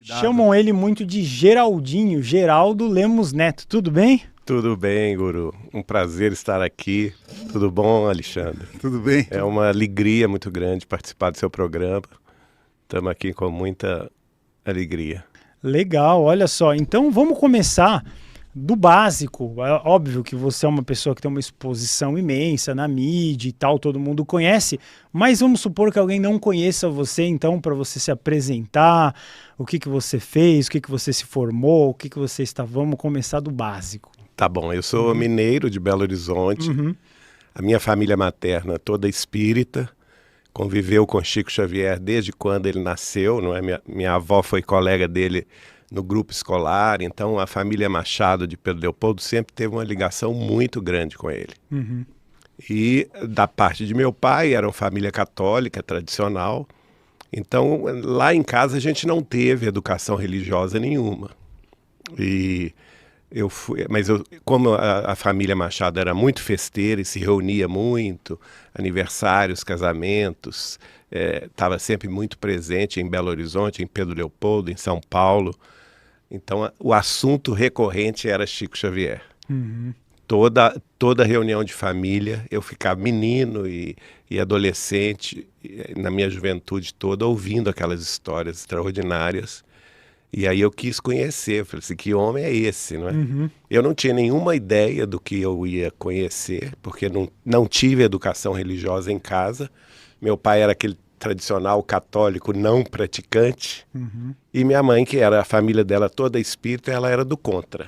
Chamam ele muito de Geraldinho, Geraldo Lemos Neto. Tudo bem? Tudo bem, Guru. Um prazer estar aqui. Tudo bom, Alexandre? Tudo bem? É uma alegria muito grande participar do seu programa. Estamos aqui com muita alegria. Legal, olha só. Então vamos começar do básico. É óbvio que você é uma pessoa que tem uma exposição imensa na mídia e tal, todo mundo conhece, mas vamos supor que alguém não conheça você, então, para você se apresentar, o que você fez, o que você se formou, o que você está... Vamos começar do básico. Tá bom, eu sou mineiro de Belo Horizonte. A minha família materna toda espírita, conviveu com Chico Xavier desde quando ele nasceu, não é? Minha avó foi colega dele no grupo escolar, então a família Machado de Pedro Leopoldo sempre teve uma ligação muito grande com ele. E da parte de meu pai, era uma família católica, tradicional, então lá em casa a gente não teve educação religiosa nenhuma. Como a família Machado era muito festeira e se reunia muito, aniversários, casamentos, estava sempre muito presente em Belo Horizonte, em Pedro Leopoldo, em São Paulo. Então o assunto recorrente era Chico Xavier. Toda reunião de família, eu ficava menino e adolescente, na minha juventude toda, ouvindo aquelas histórias extraordinárias. E aí eu quis conhecer, falei assim, que homem é esse, não é? Eu não tinha nenhuma ideia do que eu ia conhecer, porque não tive educação religiosa em casa. Meu pai era aquele tradicional católico não praticante. E minha mãe, que era a família dela toda espírita, ela era do contra.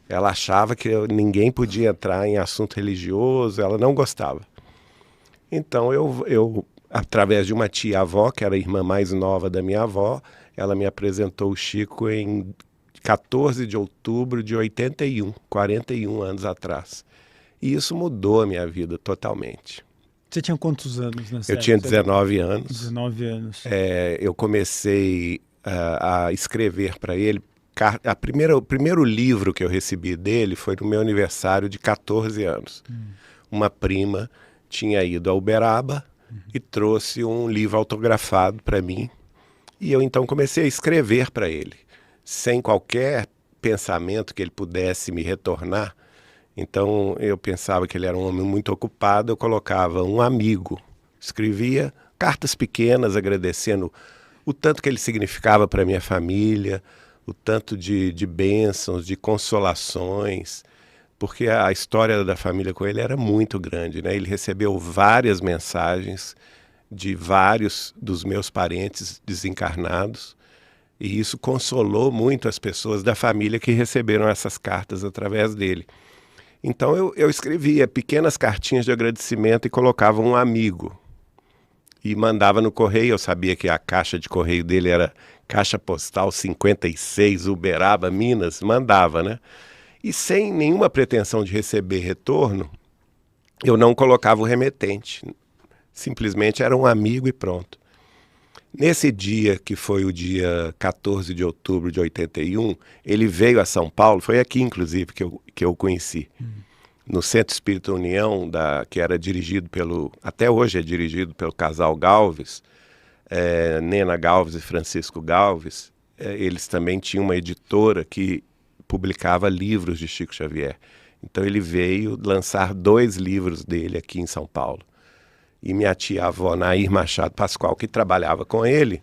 Ela achava que ninguém podia entrar em assunto religioso, ela não gostava. Então eu através de uma tia-avó, que era a irmã mais nova da minha avó, ela me apresentou o Chico em 14 de outubro de 81, 41 anos atrás. E isso mudou a minha vida totalmente. Você tinha quantos anos nessa época? Eu tinha 19 anos. 19 anos. Eu comecei a escrever para ele. O primeiro livro que eu recebi dele foi no meu aniversário de 14 anos. Uma prima tinha ido a Uberaba e trouxe um livro autografado para mim. E eu então comecei a escrever para ele, sem qualquer pensamento que ele pudesse me retornar. Então eu pensava que ele era um homem muito ocupado, eu colocava um amigo. Escrevia cartas pequenas agradecendo o tanto que ele significava para minha família, o tanto de bênçãos, de consolações, porque a história da família com ele era muito grande, né? Ele recebeu várias mensagens de vários dos meus parentes desencarnados, e isso consolou muito as pessoas da família que receberam essas cartas através dele. Então eu escrevia pequenas cartinhas de agradecimento e colocava um amigo e mandava no correio. Eu sabia que a caixa de correio dele era Caixa Postal 56, Uberaba, Minas, mandava, né? E sem nenhuma pretensão de receber retorno, eu não colocava o remetente. Simplesmente era um amigo e pronto. Nesse dia, que foi o dia 14 de outubro de 81, ele veio a São Paulo, foi aqui inclusive que eu o conheci, no Centro Espírita União, que era dirigido até hoje é dirigido pelo casal Galves, Nena Galves e Francisco Galves. Eles também tinham uma editora que publicava livros de Chico Xavier. Então ele veio lançar 2 livros dele aqui em São Paulo. E minha tia-avó, Nair Machado Pascoal, que trabalhava com ele,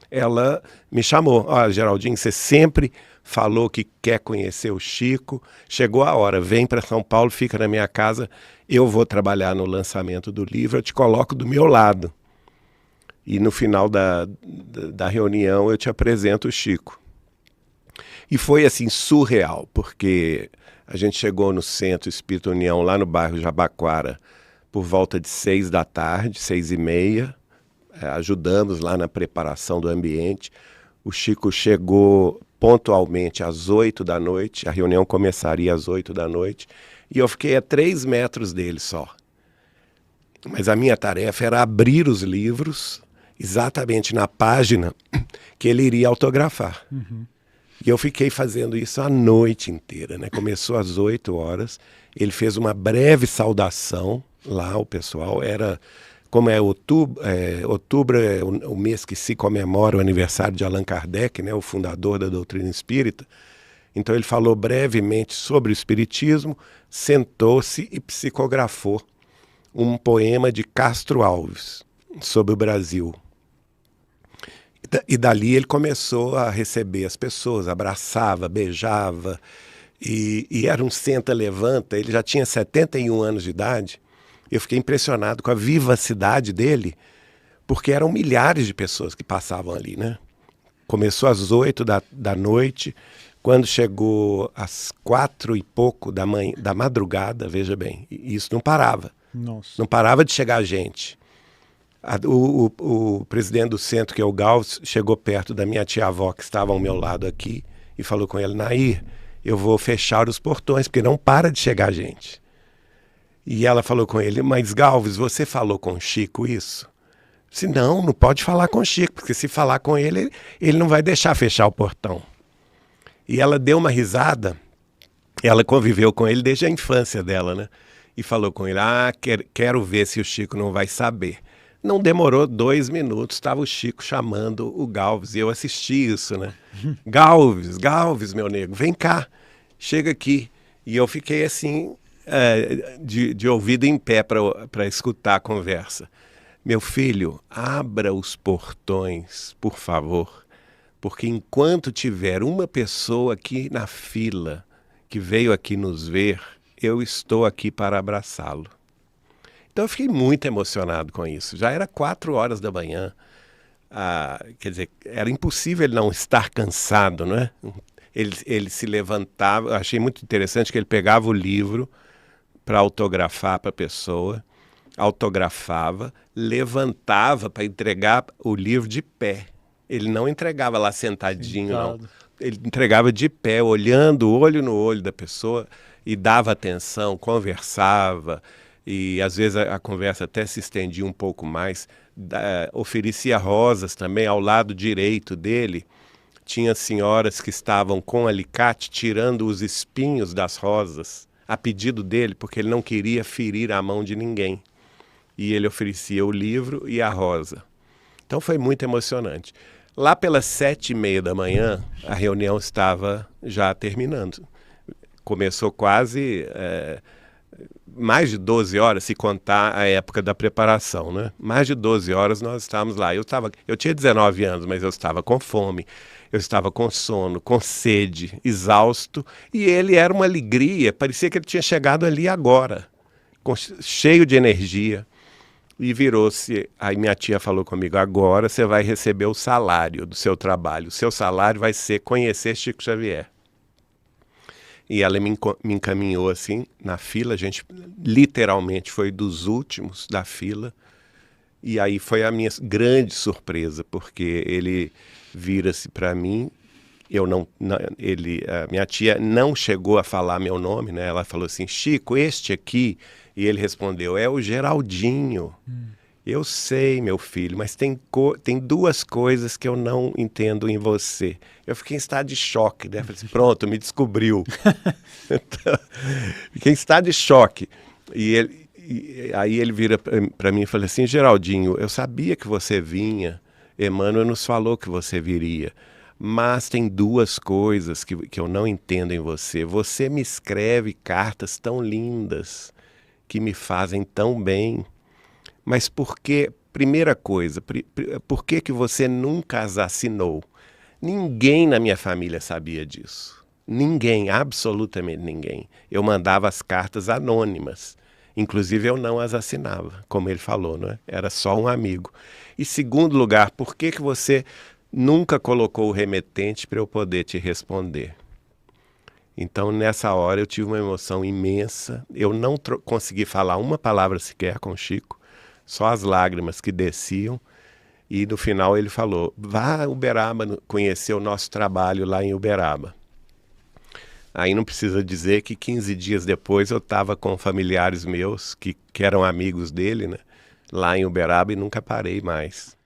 ela me chamou. Olha, Geraldinho, você sempre falou que quer conhecer o Chico. Chegou a hora, vem para São Paulo, fica na minha casa. Eu vou trabalhar no lançamento do livro, eu te coloco do meu lado. E no final da reunião eu te apresento o Chico. E foi assim, surreal, porque a gente chegou no Centro Espírita União, lá no bairro Jabaquara, por volta de 6 da tarde, 6h30, ajudamos lá na preparação do ambiente. O Chico chegou pontualmente às 8 da noite, a reunião começaria às 8 da noite, e eu fiquei a 3 metros dele só. Mas a minha tarefa era abrir os livros exatamente na página que ele iria autografar. E eu fiquei fazendo isso a noite inteira, né? Começou às 8 horas, ele fez uma breve saudação lá, o pessoal era como outubro é o mês que se comemora o aniversário de Allan Kardec, né, o fundador da doutrina espírita. Então ele falou brevemente sobre o espiritismo, sentou-se e psicografou um poema de Castro Alves sobre o Brasil. E dali ele começou a receber as pessoas, abraçava, beijava, e era um senta-levanta. Ele já tinha 71 anos de idade. Eu fiquei impressionado com a vivacidade dele, porque eram milhares de pessoas que passavam ali, né? Começou às 8 da noite, quando chegou às 4 e pouco da madrugada, veja bem, isso não parava. Nossa. Não parava de chegar gente. O presidente do centro, que é o Galves, chegou perto da minha tia-avó, que estava ao meu lado aqui, e falou com ele: Nair, eu vou fechar os portões, porque não para de chegar gente. E ela falou com ele: mas Galves, você falou com o Chico isso? Se não pode falar com o Chico, porque se falar com ele, ele não vai deixar fechar o portão. E ela deu uma risada, ela conviveu com ele desde a infância dela, né? E falou com ele: quero ver se o Chico não vai saber. Não demorou 2 minutos, estava o Chico chamando o Galves, e eu assisti isso, né? Galves, meu nego, vem cá, chega aqui. E eu fiquei assim, de ouvido em pé para escutar a conversa. Meu filho, abra os portões, por favor, porque enquanto tiver uma pessoa aqui na fila que veio aqui nos ver, eu estou aqui para abraçá-lo. Então eu fiquei muito emocionado com isso. Já era 4 horas da manhã. Quer dizer, era impossível ele não estar cansado, não é? Ele se levantava. Eu achei muito interessante que ele pegava o livro para autografar para a pessoa, autografava, levantava para entregar o livro de pé. Ele não entregava lá sentadinho, não. Ele entregava de pé, olhando olho no olho da pessoa, e dava atenção, conversava. E às vezes a conversa até se estendia um pouco mais. Oferecia rosas também ao lado direito dele. Tinha senhoras que estavam com alicate tirando os espinhos das rosas, a pedido dele, porque ele não queria ferir a mão de ninguém. E ele oferecia o livro e a rosa. Então foi muito emocionante. Lá pelas 7h30 da manhã, a reunião estava já terminando. Começou quase... mais de 12 horas, se contar a época da preparação, né? Mais de 12 horas nós estávamos lá. Eu tinha 19 anos, mas eu estava com fome, eu estava com sono, com sede, exausto, e ele era uma alegria, parecia que ele tinha chegado ali agora, cheio de energia. E virou-se, aí minha tia falou comigo: agora você vai receber o salário do seu trabalho, o seu salário vai ser conhecer Chico Xavier. E ela me encaminhou assim na fila, a gente literalmente foi dos últimos da fila. E aí foi a minha grande surpresa, porque ele vira-se para mim, minha tia não chegou a falar meu nome, né? Ela falou assim: Chico, este aqui. E ele respondeu: é o Geraldinho. Eu sei, meu filho, mas tem 2 coisas que eu não entendo em você. Eu fiquei em estado de choque, né? Falei assim: pronto, me descobriu. Então, fiquei em estado de choque. Aí ele vira para mim e fala assim: Geraldinho, eu sabia que você vinha, Emmanuel nos falou que você viria, mas tem 2 coisas que eu não entendo em você. Você me escreve cartas tão lindas, que me fazem tão bem, mas por que, primeira coisa, por que você nunca as assinou? Ninguém na minha família sabia disso. Ninguém, absolutamente ninguém. Eu mandava as cartas anônimas. Inclusive eu não as assinava, como ele falou, não é? Era só um amigo. E segundo lugar, por que você nunca colocou o remetente para eu poder te responder? Então nessa hora eu tive uma emoção imensa. Eu não consegui falar uma palavra sequer com o Chico, só as lágrimas que desciam. E no final ele falou: vá a Uberaba conhecer o nosso trabalho lá em Uberaba. Aí não precisa dizer que 15 dias depois eu estava com familiares meus que eram amigos dele, né, lá em Uberaba, e nunca parei mais.